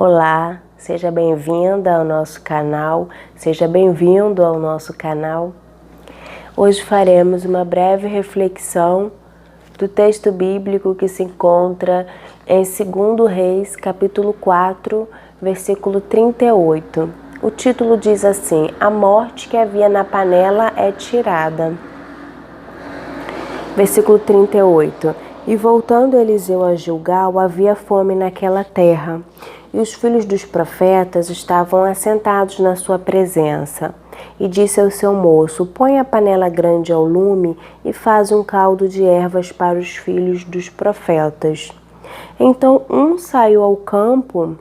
Olá, seja bem-vinda ao nosso canal, seja bem-vindo ao nosso canal. Hoje faremos uma breve reflexão do texto bíblico que se encontra em 2 Reis, capítulo 4, versículo 38. O título diz assim: A morte que havia na panela é tirada. Versículo 38. E voltando Eliseu a Gilgal, havia fome naquela terra, e os filhos dos profetas estavam assentados na sua presença. E disse ao seu moço: Põe a panela grande ao lume e faz um caldo de ervas para os filhos dos profetas. Então um saiu ao campo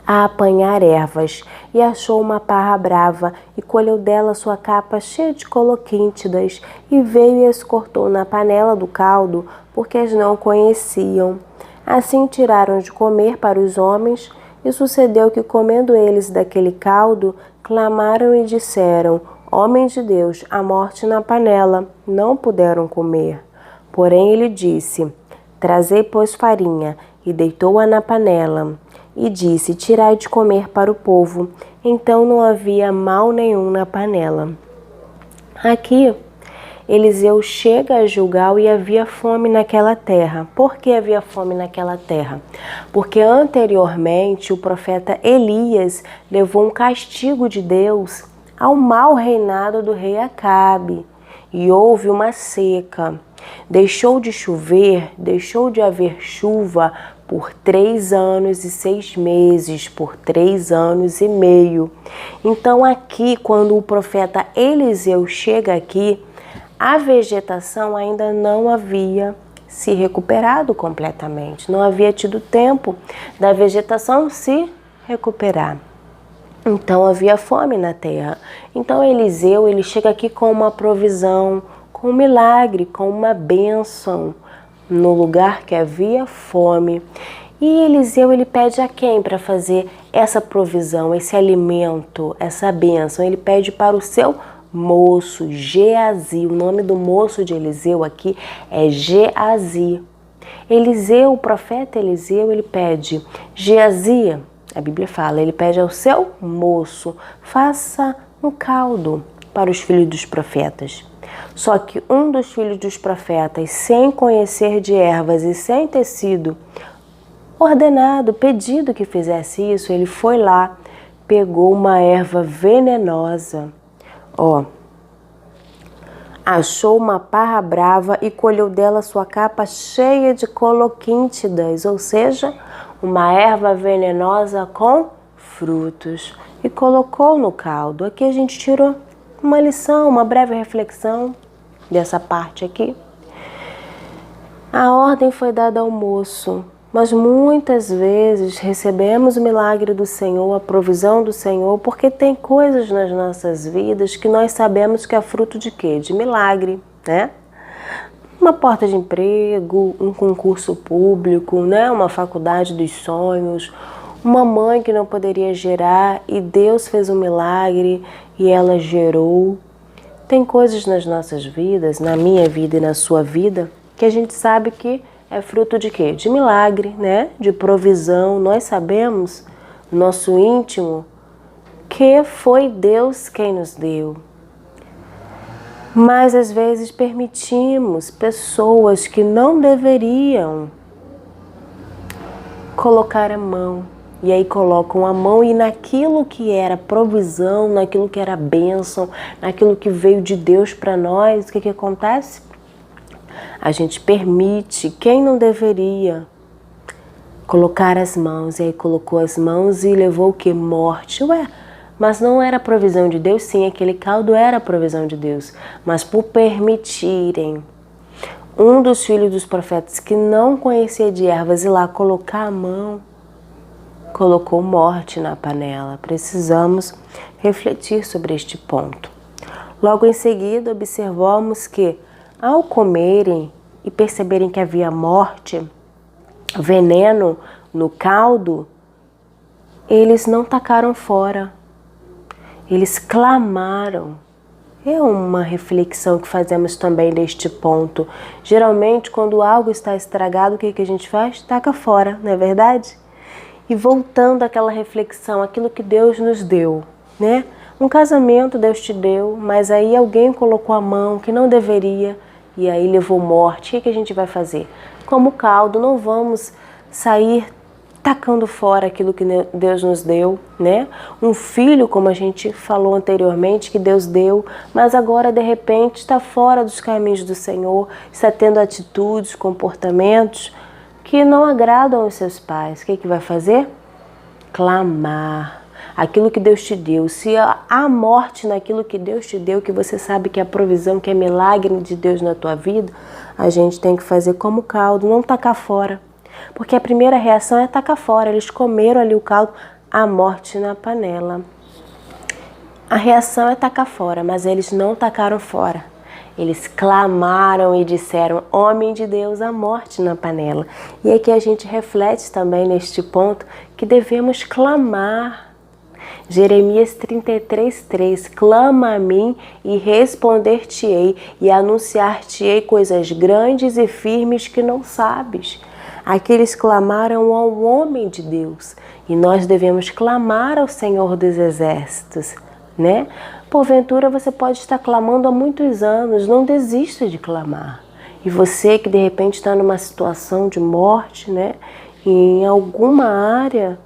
a apanhar ervas, e achou uma parra brava, e colheu dela sua capa cheia de coloquíntidas, e veio e as cortou na panela do caldo, porque as não conheciam. Assim tiraram de comer para os homens, e sucedeu que, comendo eles daquele caldo, clamaram e disseram: Homens de Deus, a morte na panela. Não puderam comer. Porém ele disse: Trazei, pois, farinha, e deitou-a na panela. E disse: Tirai de comer para o povo. Então não havia mal nenhum na panela. Aqui, Eliseu chega a Gilgal e havia fome naquela terra. Por que havia fome naquela terra? Porque anteriormente o profeta Elias levou um castigo de Deus ao mau reinado do rei Acabe. E houve uma seca. Deixou de chover, deixou de haver chuva por 3 anos e 6 meses, por 3 anos e meio. Então aqui, quando o profeta Eliseu chega aqui, a vegetação ainda não havia se recuperado completamente. Não havia tido tempo da vegetação se recuperar. Então havia fome na terra. Então Eliseu, ele chega aqui com uma provisão, com um milagre, com uma bênção no lugar que havia fome. E Eliseu, ele pede a quem para fazer essa provisão, esse alimento, essa bênção? Ele pede para o seu moço, Geazi. O nome do moço de Eliseu aqui é Geazi. Eliseu, o profeta Eliseu, ele pede: Geazi, a Bíblia fala, ele pede ao seu moço: faça um caldo para os filhos dos profetas. Só que um dos filhos dos profetas, sem conhecer de ervas e sem ter sido ordenado, pedido que fizesse isso, ele foi lá, pegou uma erva venenosa, achou uma parra brava e colheu dela sua capa cheia de coloquíntidas, ou seja, uma erva venenosa com frutos, e colocou no caldo. Aqui a gente tirou uma lição, uma breve reflexão dessa parte aqui. A ordem foi dada ao moço, mas muitas vezes recebemos o milagre do Senhor, a provisão do Senhor, porque tem coisas nas nossas vidas que nós sabemos que é fruto de quê? De milagre, né? Uma porta de emprego, um concurso público, né? Uma faculdade dos sonhos, uma mãe que não poderia gerar e Deus fez um milagre e ela gerou. Tem coisas nas nossas vidas, na minha vida e na sua vida, que a gente sabe que é fruto de quê? De milagre, né? De provisão. Nós sabemos, no nosso íntimo, que foi Deus quem nos deu. Mas às vezes permitimos pessoas que não deveriam colocar a mão. E aí colocam a mão e naquilo que era provisão, naquilo que era bênção, naquilo que veio de Deus para nós, o que acontece? A gente permite quem não deveria colocar as mãos. E aí colocou as mãos e levou o que? Morte. Ué, mas não era provisão de Deus? Sim, aquele caldo era provisão de Deus. Mas por permitirem um dos filhos dos profetas que não conhecia de ervas ir lá colocar a mão, colocou morte na panela. Precisamos refletir sobre este ponto. Logo em seguida, observamos que, ao comerem e perceberem que havia morte, veneno no caldo, eles não tacaram fora. Eles clamaram. É uma reflexão que fazemos também neste ponto. Geralmente, quando algo está estragado, o que a gente faz? Taca fora, não é verdade? E voltando àquela reflexão, aquilo que Deus nos deu, né? Um casamento Deus te deu, mas aí alguém colocou a mão que não deveria e aí levou morte. O que a gente vai fazer? Como caldo, não vamos sair tacando fora aquilo que Deus nos deu, né? Um filho, como a gente falou anteriormente, que Deus deu, mas agora de repente está fora dos caminhos do Senhor, está tendo atitudes, comportamentos que não agradam aos seus pais. O que vai fazer? Clamar aquilo que Deus te deu. Se há morte naquilo que Deus te deu, que você sabe que é a provisão, que é milagre de Deus na tua vida, a gente tem que fazer como caldo, não tacar fora. Porque a primeira reação é tacar fora. Eles comeram ali o caldo, a morte na panela. A reação é tacar fora, mas eles não tacaram fora. Eles clamaram e disseram: homem de Deus, a morte na panela. E aqui a gente reflete também neste ponto que devemos clamar. Jeremias 33:3: clama a mim e responder-te-ei e anunciar-te-ei coisas grandes e firmes que não sabes. Aqui eles clamaram ao homem de Deus e nós devemos clamar ao Senhor dos Exércitos, né? Porventura você pode estar clamando há muitos anos, não desista de clamar. E você que de repente está numa situação de morte, né? E em alguma área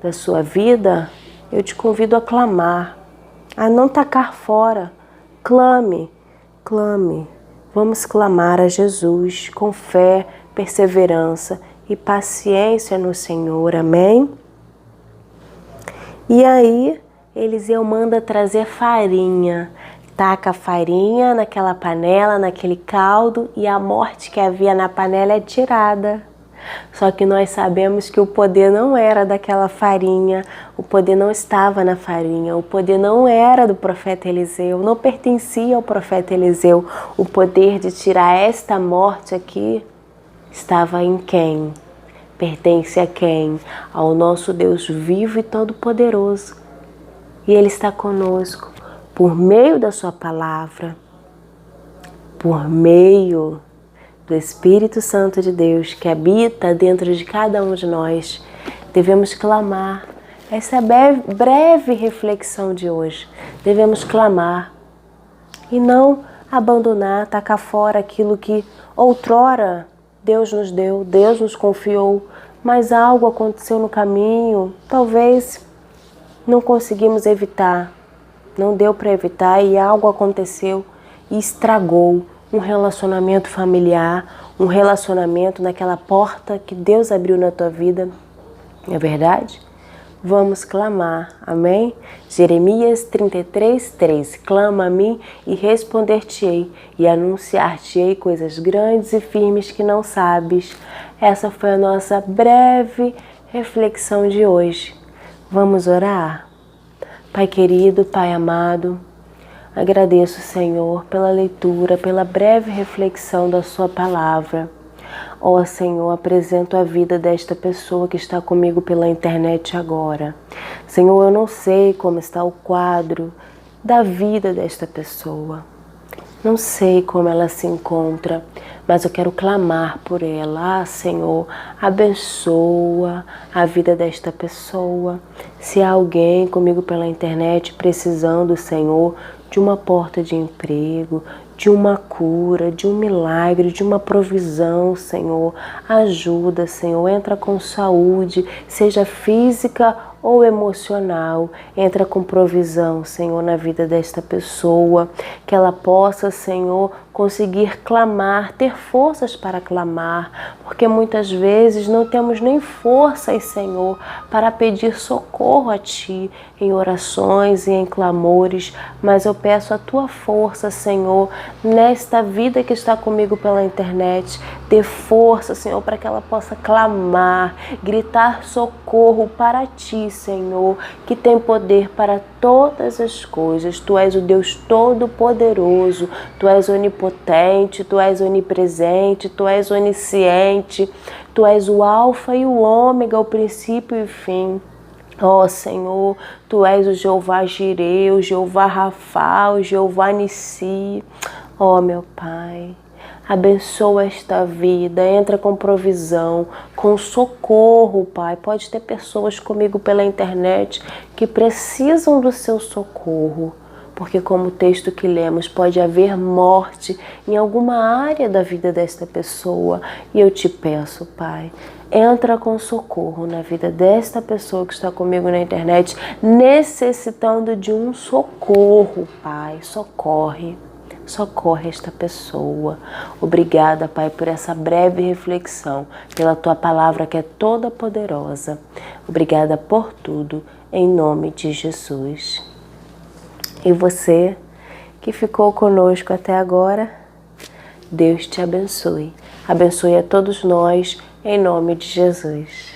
da sua vida, eu te convido a clamar, a não tacar fora. Clame, clame. Vamos clamar a Jesus com fé, perseverança e paciência no Senhor. Amém? E aí, Eliseu manda trazer farinha. Taca a farinha naquela panela, naquele caldo, e a morte que havia na panela é tirada. Só que nós sabemos que o poder não era daquela farinha, o poder não estava na farinha, o poder não era do profeta Eliseu, não pertencia ao profeta Eliseu. O poder de tirar esta morte aqui estava em quem? Pertence a quem? Ao nosso Deus vivo e todo-poderoso. E Ele está conosco por meio da sua palavra, por meio do Espírito Santo de Deus que habita dentro de cada um de nós. Devemos clamar. Essa é a breve reflexão de hoje. Devemos clamar e não abandonar, tacar fora aquilo que outrora Deus nos deu, Deus nos confiou, mas algo aconteceu no caminho, talvez não conseguimos evitar, não deu para evitar e algo aconteceu e estragou um relacionamento familiar, um relacionamento naquela porta que Deus abriu na tua vida. Não é verdade? Vamos clamar, amém? Jeremias 33:3: clama a mim e responder-te-ei e anunciar-te-ei coisas grandes e firmes que não sabes. Essa foi a nossa breve reflexão de hoje. Vamos orar? Pai querido, Pai amado, agradeço, Senhor, pela leitura, pela breve reflexão da sua palavra. Ó Senhor, apresento a vida desta pessoa que está comigo pela internet agora. Senhor, eu não sei como está o quadro da vida desta pessoa. Não sei como ela se encontra, mas eu quero clamar por ela. Ah, Senhor, abençoa a vida desta pessoa. Se há alguém comigo pela internet precisando, Senhor, de uma porta de emprego, de uma cura, de um milagre, de uma provisão, Senhor. Ajuda, Senhor. Entra com saúde, seja física ou emocional. Entra com provisão, Senhor, na vida desta pessoa. Que ela possa, Senhor, conseguir clamar, ter forças para clamar. Porque muitas vezes não temos nem forças, Senhor, para pedir socorro a Ti em orações e em clamores. Mas eu peço a Tua força, Senhor, nesta vida que está comigo pela internet. Dê força, Senhor, para que ela possa clamar, gritar socorro para Ti, Senhor, que tem poder para todas as coisas. Tu és o Deus Todo-Poderoso, Tu és onipotente, Tu és onipresente, Tu és onisciente, Tu és o Alfa e o Ômega, o princípio e o fim. Ó Senhor, Tu és o Jeová Jireh, o Jeová Rafa, o Jeová Nissi. Ó meu Pai, Abençoa esta vida, entra com provisão, com socorro, Pai. Pode ter pessoas comigo pela internet que precisam do seu socorro. Porque como o texto que lemos, pode haver morte em alguma área da vida desta pessoa. E eu te peço, Pai, entra com socorro na vida desta pessoa que está comigo na internet, necessitando de um socorro, Pai. Socorre esta pessoa. Obrigada, Pai, por essa breve reflexão, pela Tua palavra que é toda poderosa. Obrigada por tudo, em nome de Jesus. E você que ficou conosco até agora, Deus te abençoe. Abençoe a todos nós, em nome de Jesus.